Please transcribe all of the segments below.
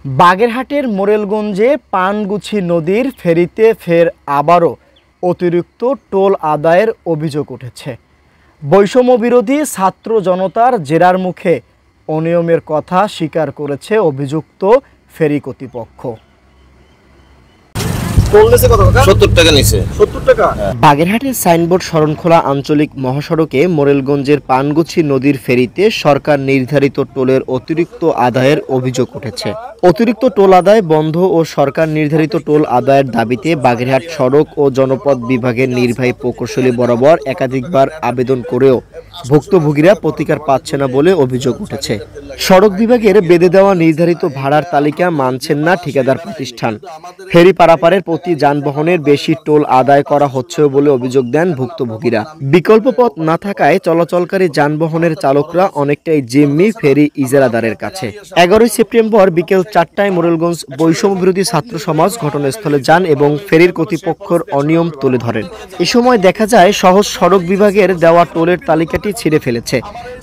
বাগেরহাটের মোরেলগঞ্জে পানগুছি নদীর ফেরিতে ফের আবারও অতিরিক্ত টোল আদায়ের অভিযোগ উঠেছে। বৈষম্য বিরোধী ছাত্র জনতার জেরার মুখে অনিয়মের কথা স্বীকার করেছে অভিযুক্ত ফেরি কর্তৃপক্ষ। বাগেরহাটের সাইনবোর্ড শরণখোলা আঞ্চলিক মহাসড়কে মোরেলগঞ্জের পানগুছি নদীর ফেরিতে সরকার নির্ধারিত টোলের অতিরিক্ত আদায়ের অভিযোগ উঠেছে। অতিরিক্ত টোল আদায় বন্ধ ও সরকার নির্ধারিত টোল আদায়ের দাবিতে বাগেরহাট সড়ক ও জনপথ বিভাগের নির্বাহী প্রকৌশলী বরাবর একাধিকবার আবেদন করেও ভুক্তভোগীরা প্রতিকার পাচ্ছে না বলে অভিযোগ উঠেছে। সড়ক বিভাগের বেঁধে দেওয়া নির্ধারিত ভাড়ার তালিকা মানছেন না ঠিকাদার প্রতিষ্ঠান। ফেরি পারাপারের প্রতি যানবাহনের বেশি টোল আদায় করা হচ্ছে বলে অভিযোগ দেন ভুক্তভোগীরা। বিকল্প পথ না থাকায় চলাচলকারী যানবাহনের চালকরা অনেকটাই জিম্মি ফেরি ইজারাদারের কাছে। 11 সেপ্টেম্বর বিকেল 4টায় মোরেলগঞ্জ বৈষম্য বিরোধী ছাত্র সমাজ ঘটনাস্থলে যান এবং ফেরির কর্তৃপক্ষের অনিয়ম তুলে ধরেন। এ সময় দেখা যায় সহজ সড়ক বিভাগের দেওয়া টোলের তালিকাটি ছিঁড়ে ফেলেছে।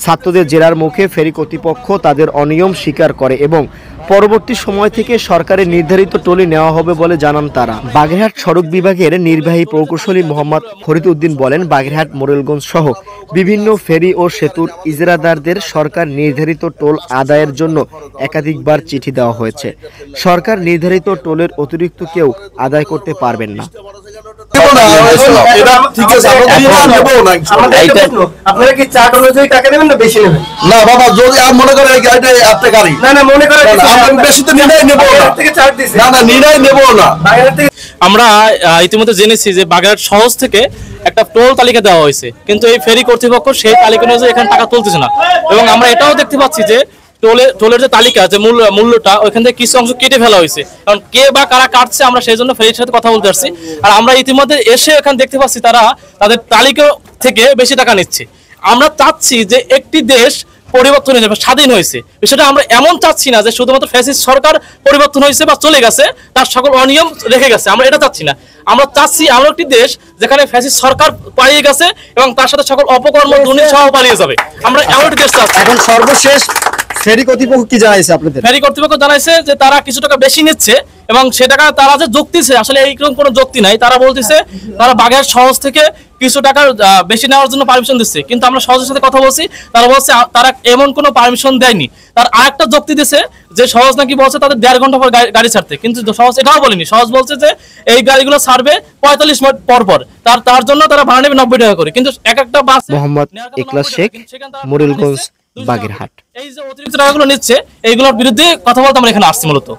ছাত্রদের জেরার মুখে ফেরি কর্তৃপক্ষ তাদের অনিয়ম স্বীকার করে এবং পরবর্তী সময় থেকে সরকারের নির্ধারিত টোলি নেওয়া হবে বলে জানান তারা। বাগেরহাট সড়ক বিভাগের নির্বাহী প্রকৌশলী মোহাম্মদ ফরিদ উদ্দিন বলেন, বাগেরহাট মোরেলগঞ্জ সহ বিভিন্ন ফেরি ও সেতুর ইজারাদারদের সরকার নির্ধারিত টোল আদায়ের জন্য একাধিকবার চিঠি দেওয়া হয়েছে। সরকার নির্ধারিত টোলের অতিরিক্ত কেউ আদায় করতে পারবেন না। আমরা ইতিমধ্যে জেনেছি যে বাগেরহাট শহর থেকে একটা টোল তালিকা দেওয়া হয়েছে, কিন্তু এই ফেরি কর্তৃপক্ষ সেই তালিকা অনুযায়ী এখানে টাকা তুলতেছে না। এবং আমরা এটাও দেখতে পাচ্ছি যে টোলের যে তালিকা, যে মূল্যটা ওইখান থেকে কিছু অংশ কেটে ফেলা হয়েছে। কারণ কে বা কারা কাটছে আমরা সেই জন্য ফেরির সাথে কথা বলতে পারছি। আর আমরা ইতিমধ্যে এসে এখানে দেখতে পাচ্ছি তারা তাদের তালিকা থেকে বেশি টাকা নিচ্ছে। আমরা চাচ্ছি যে একটি দেশ পরিবর্তন হয়ে যাবে, স্বাধীন হয়েছে, বিষয়টা আমরা এমন চাচ্ছি না যে শুধুমাত্র ফ্যাসিস্ট সরকার পরিবর্তন হয়েছে বা চলে গেছে, তার সকল অনিয়ম রেখে গেছে। আমরা এটা চাচ্ছি না। আমরা চাচ্ছি এমন একটি দেশ যেখানে ফ্যাসিস্ট সরকার পালিয়ে গেছে এবং তার সাথে সকল অপকর্ম দুর্নীতি সহ পালিয়ে যাবে। আমরা এমন একটি দেশ চাচ্ছি। এখন সর্বশেষ ফেরি কর্তৃপক্ষ কি জানাইছে আপনাদের? ফেরি কর্তৃপক্ষ জানাইছে যে তারা কিছু টাকা বেশি নিচ্ছে এবং সে টাকা তারা যে যুক্তিছে, আসলে এইরকম কোনো যুক্তি নাই। তারা বলতেছে তারা বাগেরহাট সহজ থেকে কিছু টাকা বেশি নেওয়ার জন্য পারমিশন দিচ্ছে, কিন্তু আমরা সহজের সাথে কথা বলছি, তারা বলছে তারা এমন কোনো পারমিশন দেয়নি। তার আরেকটা যুক্তি দিচ্ছে যে সহজ নাকি বলছে তাদের 1.5 ঘন্টা পর গাড়ি ছাড়তে, কিন্তু সহজ এটাও বলেনি। সহজ বলছে যে এই গাড়িগুলো ছাড়বে 45 মিনিট পর তার জন্য তারা ভাড়া নেবে 90 টাকা করে, কিন্তু এক একটা বাস। মোহাম্মদ ইকলাস শেখ, মোরেলগঞ্জ, বাগেরহাট। এই যে অতিরিক্ত টাকাগুলো নিচ্ছে এইগুলোর বিরুদ্ধে কথা বলতে আমরা এখানে আসছি মূলত।